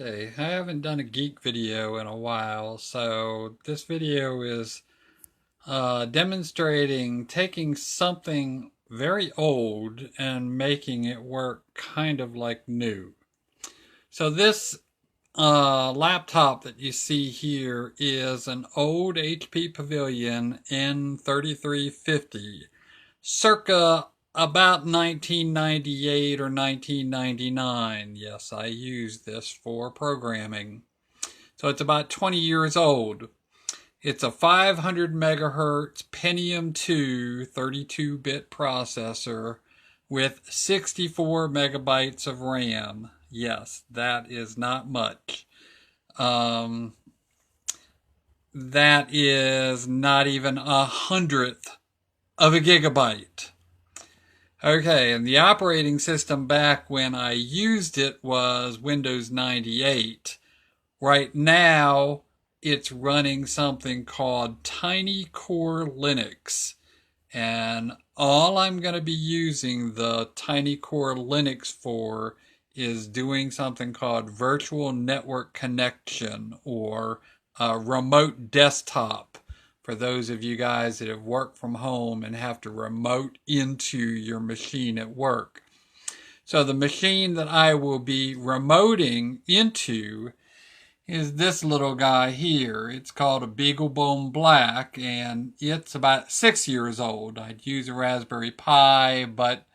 Okay, I haven't done a geek video in a while, so this video is demonstrating taking something very old and making it work kind of like new. So this laptop that you see here is an old HP Pavilion N3350, circa about 1998 or 1999. Yes, I used this for programming. So it's about 20 years old. It's a 500 megahertz Pentium II 32-bit processor with 64 megabytes of RAM. Yes, that is not much. Um, that is not even 100th of a gigabyte. Okay, and the operating system back when I used it was Windows 98. Right now, it's running something called Tiny Core Linux. And all I'm going to be using the Tiny Core Linux for is doing something called virtual network connection or remote desktop for those of you guys that have worked from home and have to remote into your machine at work. So the machine that I will be remoting into is this little guy here. It's called a Beaglebone Black, and it's about 6 years old. I'd use a Raspberry Pi, but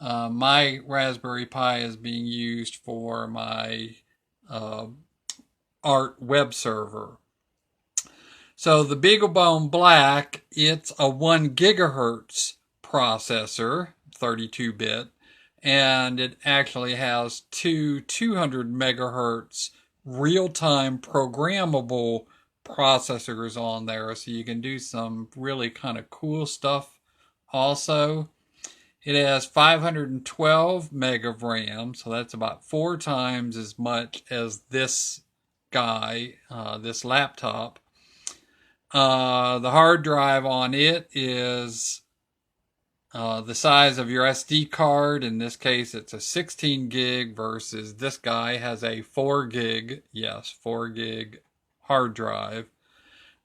my Raspberry Pi is being used for my art web server. So the Beaglebone Black, it's a 1 gigahertz processor, 32-bit, and it actually has two 200 megahertz real-time programmable processors on there, so you can do some really kind of cool stuff also. It has 512 meg of RAM, so that's about 4 times as much as this guy, this laptop. The hard drive on it is the size of your SD card. In this case, it's a 16 gig versus this guy has a 4 gig, yes, 4 gig hard drive.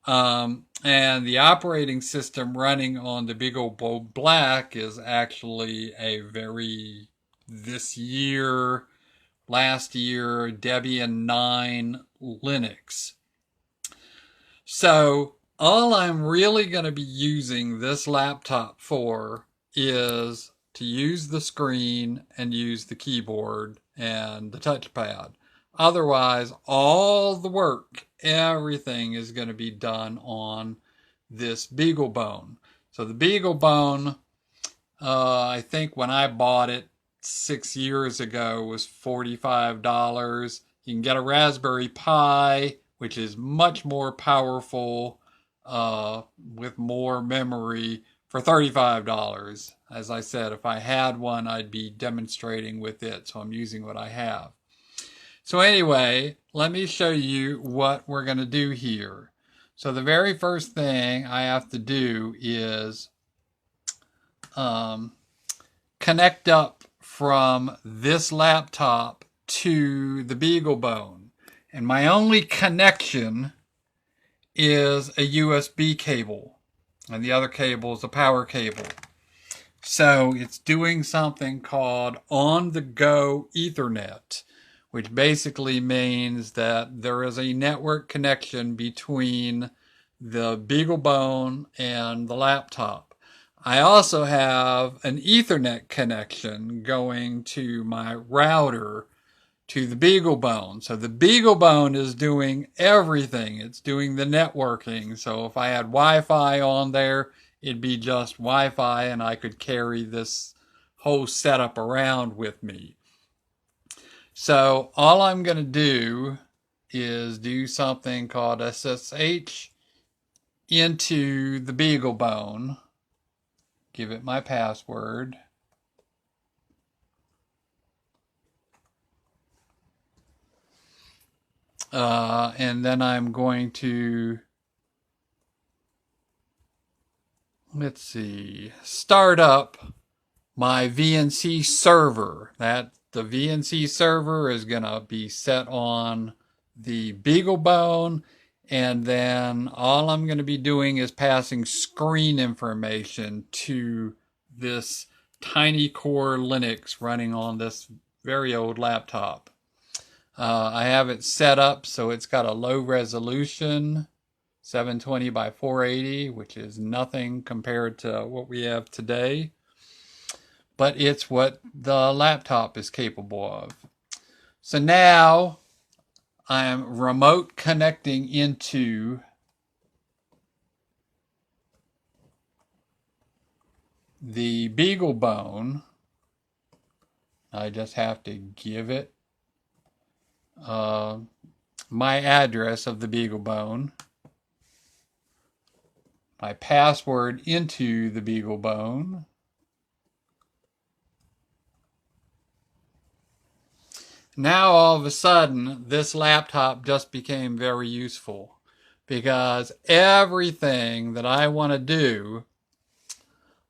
And the operating system running on the Beaglebone Black is actually a very, this year, last year, Debian 9 Linux. So all I'm really going to be using this laptop for is to use the screen and use the keyboard and the touchpad. Otherwise, all the work, everything is going to be done on this Beaglebone. So the Beaglebone, I think when I bought it 6 years ago, was $45. You can get a Raspberry Pi, which is much more powerful with more memory, for $35. As I said, if I had one, I'd be demonstrating with it, so I'm using what I have. So anyway, let me show you what we're going to do here. So the very first thing I have to do is connect up from this laptop to the Beaglebone. And my only connection is a USB cable. And the other cable is a power cable. So it's doing something called on-the-go Ethernet, which basically means that there is a network connection between the Beaglebone and the laptop. I also have an Ethernet connection going to my router to the Beaglebone. So the Beaglebone is doing everything. It's doing the networking. So if I had Wi-Fi on there, it'd be just Wi-Fi and I could carry this whole setup around with me. So all I'm going to do is do something called SSH into the Beaglebone. Give it my password. And then I'm going to, let's see, start up my VNC server. That the VNC server is going to be set on the Beaglebone, and then all I'm going to be doing is passing screen information to this tiny core Linux running on this very old laptop. I have it set up so it's got a low resolution, 720 by 480, which is nothing compared to what we have today. But it's what the laptop is capable of. So now I'm remote connecting into the Beaglebone. I just have to give it my address of the Beaglebone, my password into the Beaglebone, now all of a sudden this laptop just became very useful, because everything that I want to do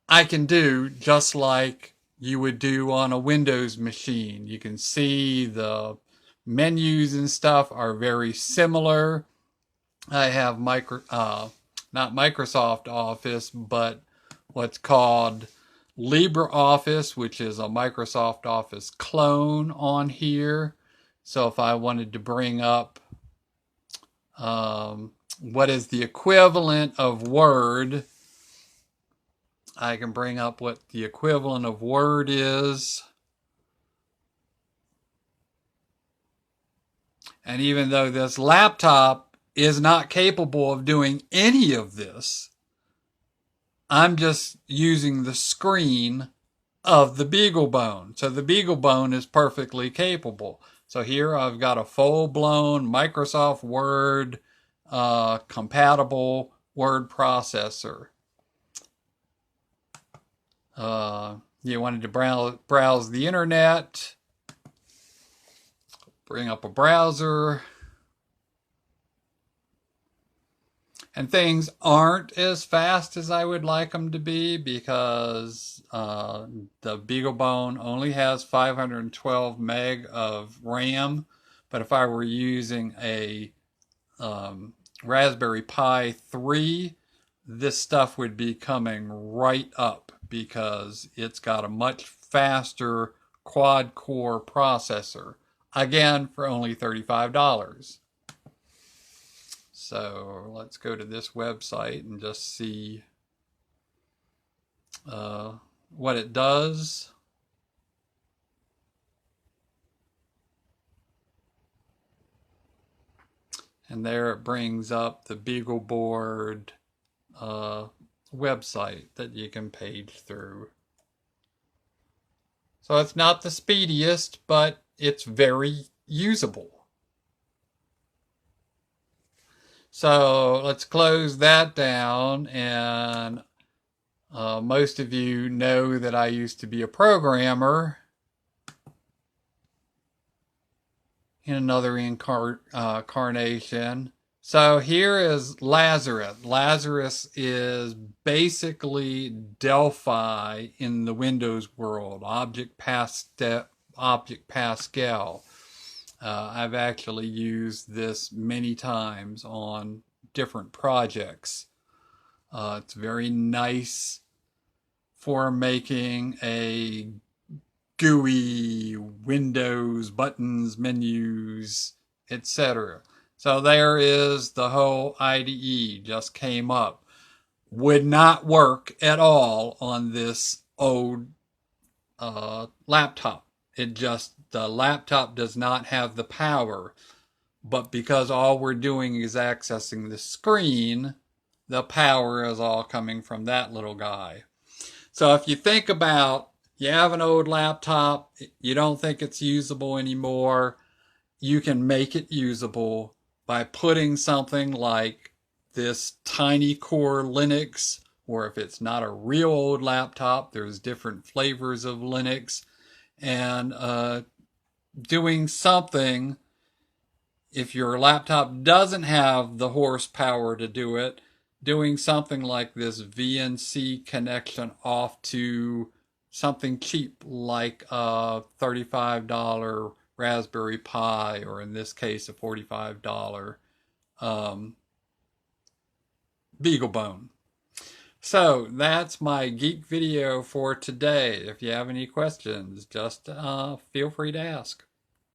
I can do just like you would do on a Windows machine. You can see the menus and stuff are very similar. I have not Microsoft Office, but what's called LibreOffice, which is a Microsoft Office clone on here. So if I wanted to bring up what is the equivalent of Word, I can bring up what the equivalent of Word is. And even though this laptop is not capable of doing any of this, I'm just using the screen of the Beaglebone. So the Beaglebone is perfectly capable. So here I've got a full-blown Microsoft Word compatible word processor. You wanted to browse the internet, bring up a browser, and things aren't as fast as I would like them to be, because the Beaglebone only has 512 meg of RAM. But if I were using a Raspberry Pi 3, this stuff would be coming right up, because it's got a much faster quad-core processor. Again, for only $35. So let's go to this website and just see what it does. And there it brings up the Beagleboard website that you can page through. So it's not the speediest, but it's very usable. So let's close that down, and most of you know that I used to be a programmer in another incarnation. So here is Lazarus. Lazarus is basically Delphi in the Windows world, Object Pascal. I've actually used this many times on different projects. It's very nice for making a GUI, Windows, buttons, menus, etc. So there is the whole IDE just came up. Would not work at all on this old laptop. The laptop does not have the power. But because all we're doing is accessing the screen, the power is all coming from that little guy. So if you think about, you have an old laptop, you don't think it's usable anymore, you can make it usable by putting something like this tiny core Linux, or if it's not a real old laptop, there's different flavors of Linux, and doing something. If your laptop doesn't have the horsepower to do it, doing something like this VNC connection off to something cheap like a $35 Raspberry Pi, or in this case, a $45 Beaglebone. So that's my geek video for today. If you have any questions, just feel free to ask.